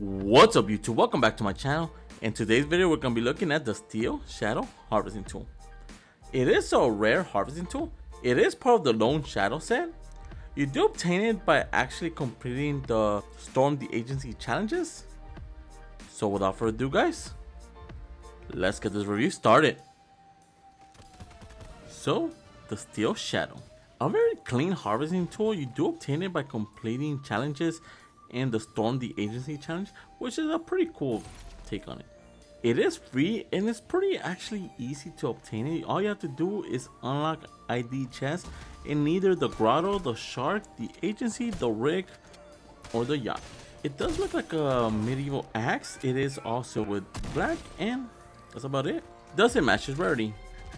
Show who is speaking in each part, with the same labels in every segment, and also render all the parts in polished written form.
Speaker 1: What's up YouTube, welcome back to my channel. In today's video we're going to be looking at the Steel Shadow Harvesting Tool. It is a rare harvesting tool. It is part of the Lone Shadow set. You do obtain it by actually completing the Storm the Agency challenges. So without further ado guys, let's get this review started. So the Steel Shadow, a very clean harvesting tool. You do obtain it by completing challenges in the Storm the Agency challenge, which is a pretty cool take on it. It is free and it's pretty actually easy to obtain it. All you have to do is unlock ID chests in either the grotto, the shark, the agency, the rig, or the yacht. It does look like a medieval axe. It is also with black, and that's about it. Does it match its rarity?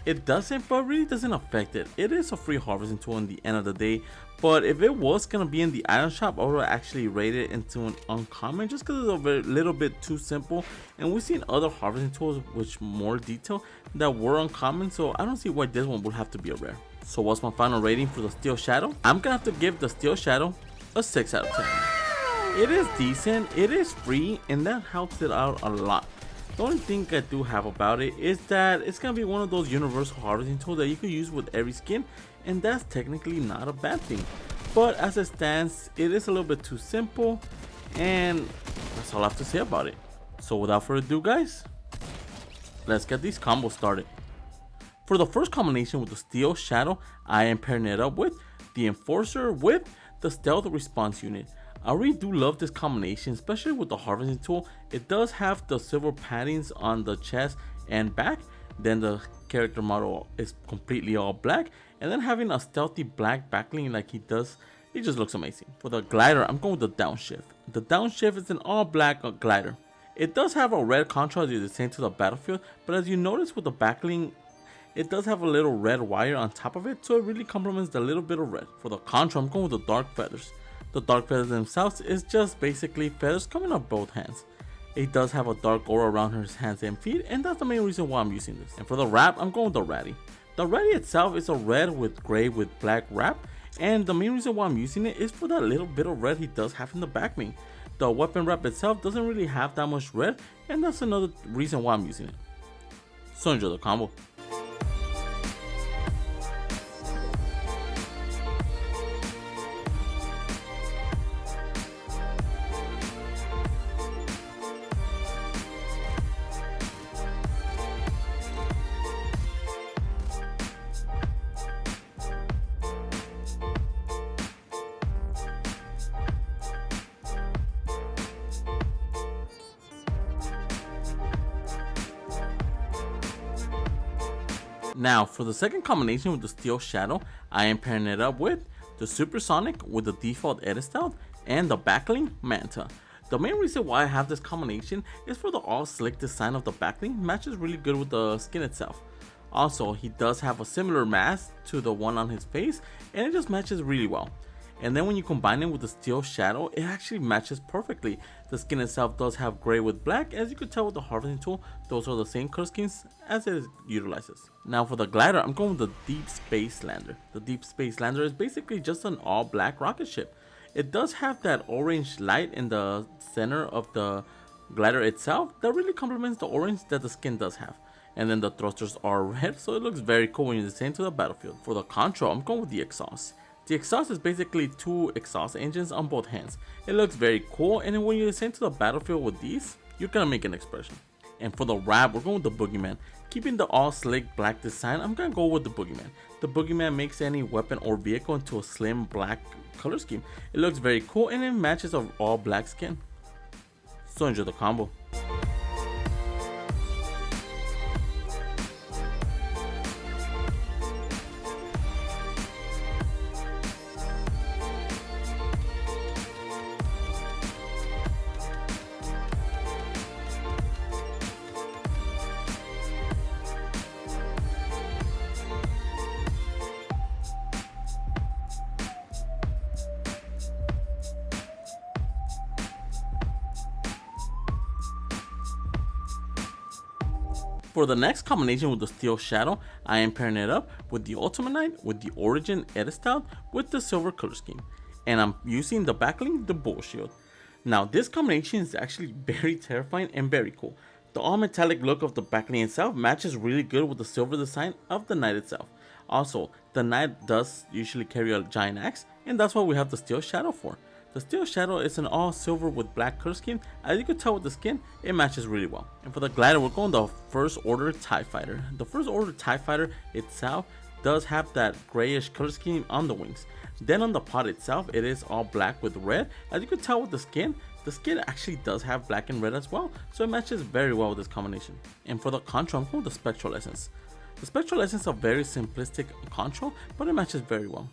Speaker 1: It doesn't, but really doesn't affect it. It is a free harvesting tool in the end of the day, but if it was gonna be in the item shop, I would actually rate it into an uncommon just because it's a little bit too simple. And we've seen other harvesting tools with more detail that were uncommon, so I don't see why this one would have to be a rare. So what's my final rating for the Steel Shadow? I'm gonna have to give the Steel Shadow a 6 out of 10. It is decent, it is free, and that helps it out a lot. The only thing I do have about it is that it's gonna be one of those universal harvesting tools that you can use with every skin, and that's technically not a bad thing. But as it stands, it is a little bit too simple, and that's all I have to say about it. So without further ado guys, let's get these combos started. For the first combination with the Steel Shadow, I am pairing it up with the Enforcer with the Stealth Response Unit. I really do love this combination, especially with the harvesting tool. It does have the silver paddings on the chest and back, then the character model is completely all black, and then having a stealthy black backling like he does, it just looks amazing. For the glider, I'm going with the Downshift. The Downshift is an all black glider. It does have a red contrast as you descend to the battlefield, but as you notice with the backling, it does have a little red wire on top of it, so it really complements the little bit of red. For the contra, I'm going with the Dark Feathers. The Dark Feathers themselves is just basically feathers coming off both hands. It does have a dark aura around his hands and feet, and that's the main reason why I'm using this. And for the wrap, I'm going with the Ratty. The Ratty itself is a red with gray with black wrap, and the main reason why I'm using it is for that little bit of red he does have in the back wing. The weapon wrap itself doesn't really have that much red, and that's another reason why I'm using it. So enjoy the combo. Now for the second combination with the Steel Shadow, I am pairing it up with the Supersonic with the default edit stealth and the backling Manta. The main reason why I have this combination is for the all slick design of the backling matches really good with the skin itself. Also, he does have a similar mask to the one on his face, and it just matches really well. And then when you combine it with the Steel Shadow, it actually matches perfectly. The skin itself does have gray with black. As you could tell with the harvesting tool, those are the same color schemes as it utilizes. Now for the glider, I'm going with the Deep Space Lander. The Deep Space Lander is basically just an all black rocket ship. It does have that orange light in the center of the glider itself that really complements the orange that the skin does have. And then the thrusters are red, so it looks very cool when you descend to the battlefield. For the control, I'm going with the exhaust. The exhaust is basically two exhaust engines on both hands. It looks very cool, and when you descend to the battlefield with these, you're gonna make an expression. And for the wrap, we're going with the Boogeyman. Keeping the all slick black design, I'm gonna go with the Boogeyman. The Boogeyman makes any weapon or vehicle into a slim black color scheme. It looks very cool and it matches an all black skin. So enjoy the combo. For the next combination with the Steel Shadow, I am pairing it up with the Ultimate Knight with the Origin edit style with the silver color scheme. And I'm using the backlink, the Bull Shield. Now this combination is actually very terrifying and very cool. The all metallic look of the backling itself matches really good with the silver design of the knight itself. Also, the knight does usually carry a giant axe, and that's what we have the steel shadow for. The steel shadow is an all silver with black color scheme. As you can tell with the skin, it matches really well. And for the glider, we're going the first order TIE fighter. The first order TIE fighter itself does have that grayish color scheme on the wings. Then on the pod itself, it is all black with red. As you can tell with the skin actually does have black and red as well, so it matches very well with this combination. And for the control, I'm going with the spectral essence. The spectral essence is a very simplistic control, but it matches very well.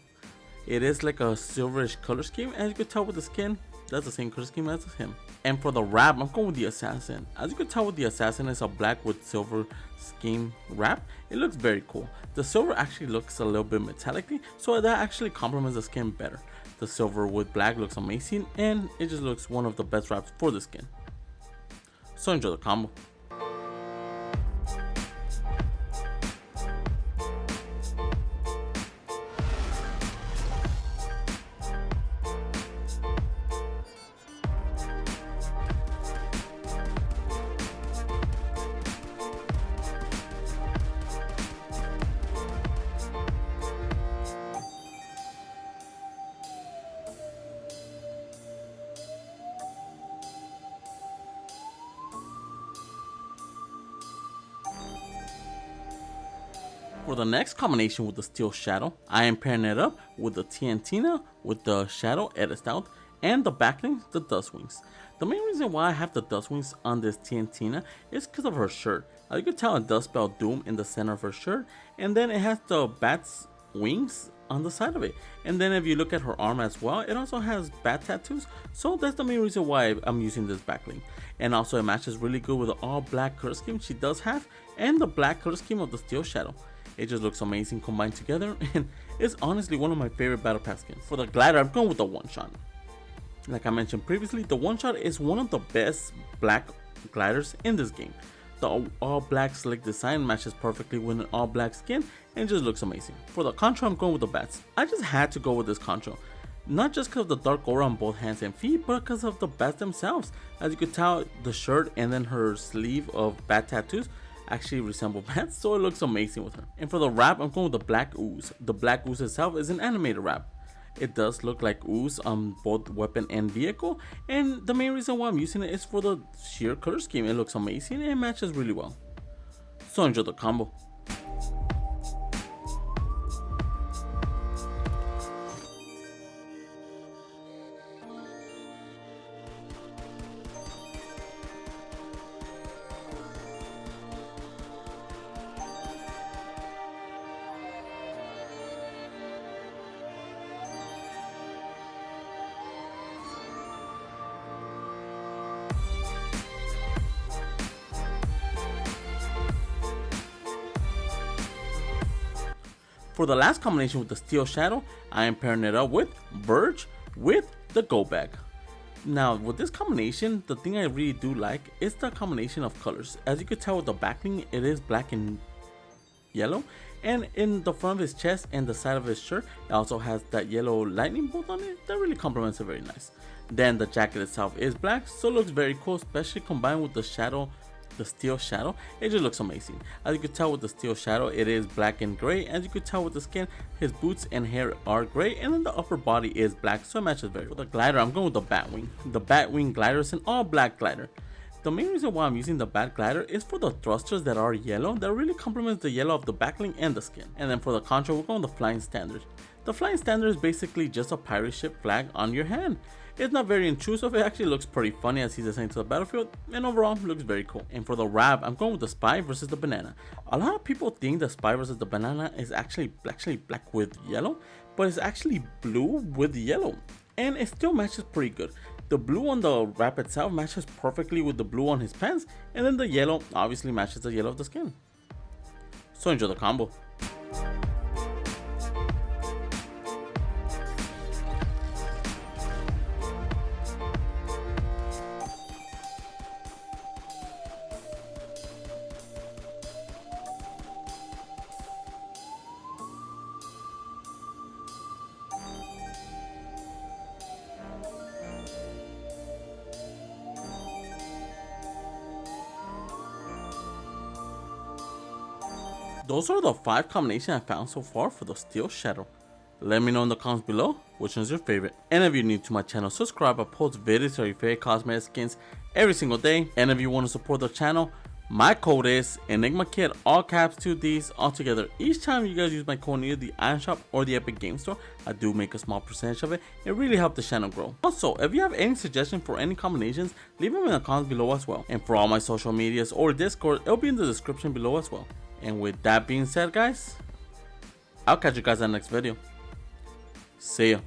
Speaker 1: It is like a silverish color scheme, as you can tell with the skin, that's the same color scheme as him. And for the wrap, I'm going with the assassin. As you can tell with the assassin, it's a black with silver scheme wrap. It looks very cool. The silver actually looks a little bit metallically, so that actually complements the skin better. The silver with black looks amazing, and it just looks one of the best wraps for the skin. So enjoy the combo. For the next combination with the steel shadow, I am pairing it up with the TNTina with the shadow edit out and the backling, the dust wings. The main reason why I have the dust wings on this TNTina is because of her shirt. As you can tell, it does spell doom in the center of her shirt, and then it has the bat's wings on the side of it. And then if you look at her arm as well, it also has bat tattoos, so that's the main reason why I'm using this backling. And also it matches really good with the all black color scheme she does have and the black color scheme of the steel shadow. It just looks amazing combined together, and it's honestly one of my favorite battle pass skins. For the glider, I'm going with the one shot. Like I mentioned previously, the one shot is one of the best black gliders in this game. The all black slick design matches perfectly with an all black skin and just looks amazing. For the control, I'm going with the bats. I just had to go with this control. Not just because of the dark aura on both hands and feet, but because of the bats themselves. As you can tell, the shirt and then her sleeve of bat tattoos actually resemble bats, so it looks amazing with her. And for the wrap, I'm going with the black ooze. The black ooze itself is an animated wrap. It does look like ooze on both weapon and vehicle, and the main reason why I'm using it is for the sheer color scheme. It looks amazing and it matches really well. So enjoy the combo. For the last combination with the steel shadow, I am pairing it up with Verge with the go bag. Now with this combination, the thing I really do like is the combination of colors. As you can tell with the backling, it is black and yellow, and in the front of his chest and the side of his shirt, it also has that yellow lightning bolt on it that really complements it very nice. Then the jacket itself is black, so it looks very cool, especially combined with the shadow, the steel shadow. It just looks amazing. As you can tell with the steel shadow, it is black and gray. As you can tell with the skin, his boots and hair are gray, and then the upper body is black, so it matches very well. For the glider, I'm going with the Batwing. The Batwing glider is an all black glider. The main reason why I'm using the Bat glider is for the thrusters that are yellow, that really complements the yellow of the backling and the skin. And then for the control, we're going with the Flying Standard. The Flying Standard is basically just a pirate ship flag on your hand. It's not very intrusive, it actually looks pretty funny as he's assigned to the battlefield, and overall looks very cool. And for the wrap, I'm going with the Spy versus the Banana. A lot of people think the Spy versus the Banana is actually black with yellow, but it's actually blue with yellow, and it still matches pretty good. The blue on the wrap itself matches perfectly with the blue on his pants, and then the yellow obviously matches the yellow of the skin. So enjoy the combo. those are the 5 combinations I found so far for the Steel Shadow. Let me know in the comments below which one's your favorite. And if you're new to my channel, subscribe. I post videos of your favorite cosmetic skins every single day. And if you want to support the channel, my code is ENIGMAKIDD, all caps, 2 Ds, all together. Each time you guys use my code in either the item shop or the Epic Game Store, I do make a small percentage of it. It really helps the channel grow. Also, if you have any suggestions for any combinations, leave them in the comments below as well. And for all my social medias or Discord, it'll be in the description below as well. And with that being said, guys, I'll catch you guys in the next video. See ya.